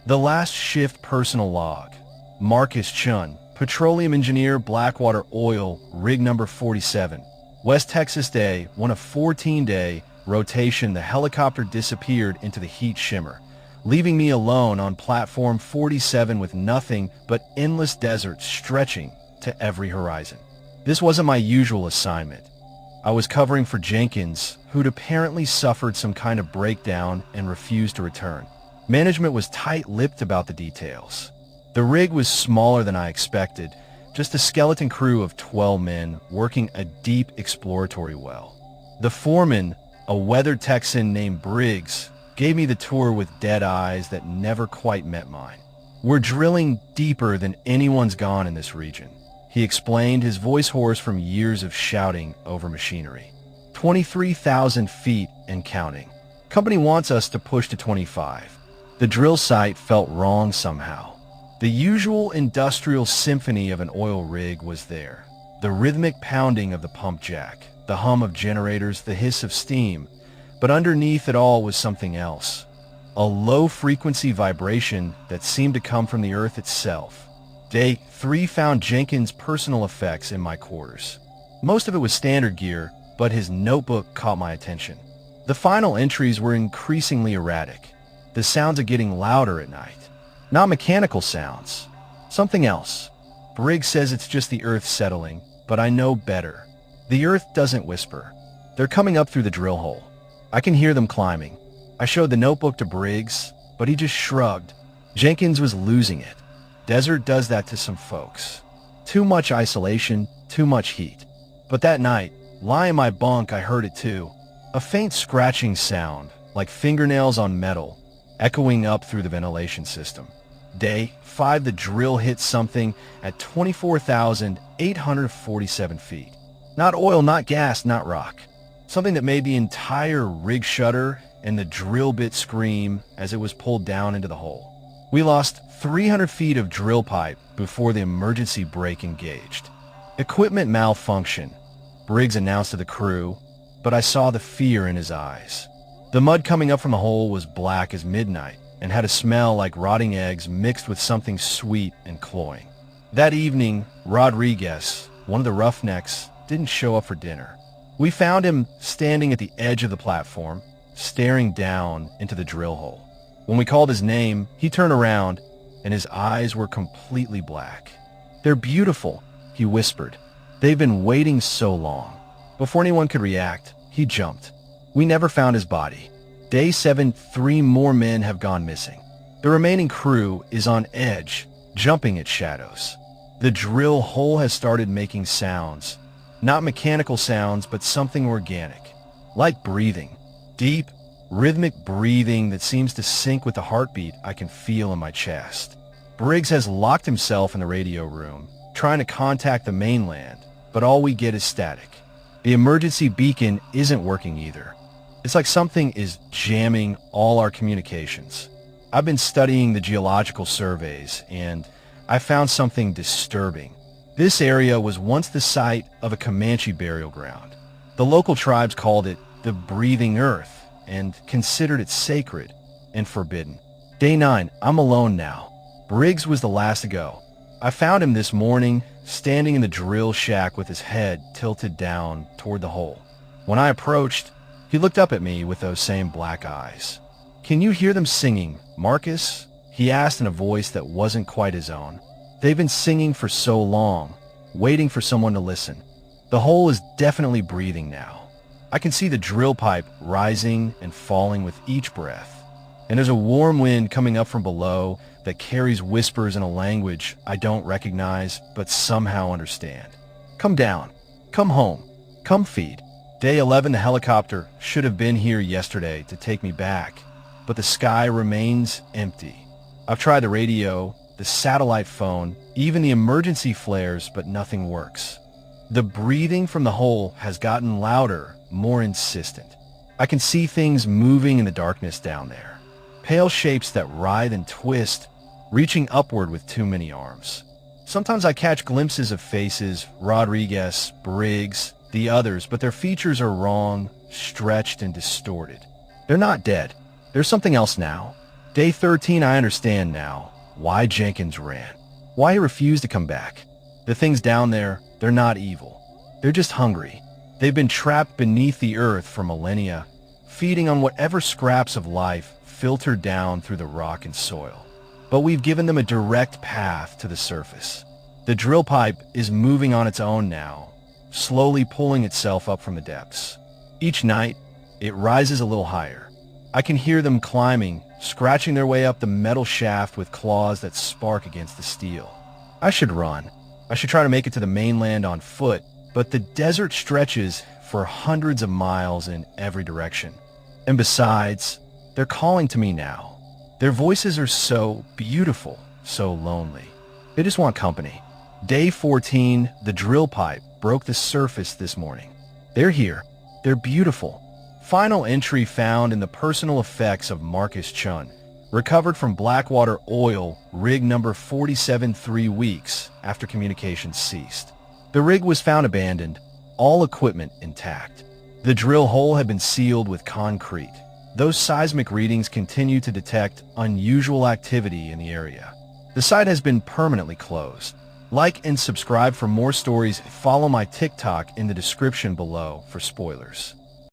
The last shift personal log. Marcus Chun, petroleum engineer, Blackwater Oil, rig number 47. West Texas day, one of 14-day rotation, the helicopter disappeared into the heat shimmer, leaving me alone on platform 47 with nothing but endless desert stretching to every horizon. This wasn't my usual assignment. I was covering for Jenkins, who'd apparently suffered some kind of breakdown and refused to return. Management was tight-lipped about the details. The rig was smaller than I expected, just a skeleton crew of 12 men working a deep exploratory well. The foreman, a weather Texan named Briggs, gave me the tour with dead eyes that never quite met mine. "We're drilling deeper than anyone's gone in this region," he explained, his voice hoarse from years of shouting over machinery. 23,000 feet and counting. Company wants us to push to 25. The drill site felt wrong somehow. The usual industrial symphony of an oil rig was there. The rhythmic pounding of the pump jack, the hum of generators, the hiss of steam. But underneath it all was something else. A low-frequency vibration that seemed to come from the earth itself. Day 3 found Jenkins' personal effects in my quarters. Most of it was standard gear, but his notebook caught my attention. The final entries were increasingly erratic. The sounds are getting louder at night. Not mechanical sounds. Something else. Briggs says it's just the earth settling, but I know better. The earth doesn't whisper. They're coming up through the drill hole. I can hear them climbing. I showed the notebook to Briggs, but he just shrugged. Jenkins was losing it. Desert does that to some folks. Too much isolation, too much heat. But that night, lying in my bunk, I heard it too. A faint scratching sound, like fingernails on metal, echoing up through the ventilation system. Day 5, the drill hit something at 24,847 feet. Not oil, not gas, not rock. Something that made the entire rig shudder and the drill bit scream as it was pulled down into the hole. We lost 300 feet of drill pipe before the emergency brake engaged. Equipment malfunction, Briggs announced to the crew, but I saw the fear in his eyes. The mud coming up from the hole was black as midnight and had a smell like rotting eggs mixed with something sweet and cloying. That evening, Rodriguez, one of the roughnecks, didn't show up for dinner. We found him standing at the edge of the platform, staring down into the drill hole. When we called his name, he turned around and his eyes were completely black. "They're beautiful," he whispered. "They've been waiting so long." Before anyone could react, he jumped. We never found his body. Day 7, 3 more men have gone missing. The remaining crew is on edge, jumping at shadows. The drill hole has started making sounds. Not mechanical sounds, but something organic. Like breathing. Deep, rhythmic breathing that seems to sync with the heartbeat I can feel in my chest. Briggs has locked himself in the radio room, trying to contact the mainland, but all we get is static. The emergency beacon isn't working either. It's like something is jamming all our communications. I've been studying the geological surveys, and I found something disturbing. This area was once the site of a Comanche burial ground. The local tribes called it the Breathing Earth and considered it sacred and forbidden. Day 9, I'm alone now. Briggs was the last to go. I found him this morning, standing in the drill shack with his head tilted down toward the hole. When I approached, he looked up at me with those same black eyes. "Can you hear them singing, Marcus?" he asked in a voice that wasn't quite his own. "They've been singing for so long, waiting for someone to listen. The hole is definitely breathing now. I can see the drill pipe rising and falling with each breath. And there's a warm wind coming up from below that carries whispers in a language I don't recognize but somehow understand. Come down. Come home. Come feed." Day 11, the helicopter should have been here yesterday to take me back, but the sky remains empty. I've tried the radio, the satellite phone, even the emergency flares, but nothing works. The breathing from the hole has gotten louder, more insistent. I can see things moving in the darkness down there. Pale shapes that writhe and twist, reaching upward with too many arms. Sometimes I catch glimpses of faces, Rodriguez, Briggs, the others, but their features are wrong, stretched and distorted. They're not dead. There's something else now. Day 13, I understand now why Jenkins ran, why he refused to come back. The things down there, they're not evil. They're just hungry. They've been trapped beneath the earth for millennia, feeding on whatever scraps of life filtered down through the rock and soil. But we've given them a direct path to the surface. The drill pipe is moving on its own now, slowly pulling itself up from the depths. Each night, it rises a little higher. I can hear them climbing, scratching their way up the metal shaft with claws that spark against the steel. I should run. I should try to make it to the mainland on foot, but the desert stretches for hundreds of miles in every direction. And besides, they're calling to me now. Their voices are so beautiful, so lonely. They just want company. Day 14, the drill pipe broke the surface this morning. They're here. They're beautiful. Final entry found in the personal effects of Marcus Chun. Recovered from Blackwater Oil, rig number 47 3 weeks after communications ceased. The rig was found abandoned, all equipment intact. The drill hole had been sealed with concrete. Those seismic readings continue to detect unusual activity in the area. The site has been permanently closed. Like and subscribe for more stories. Follow my TikTok in the description below for spoilers.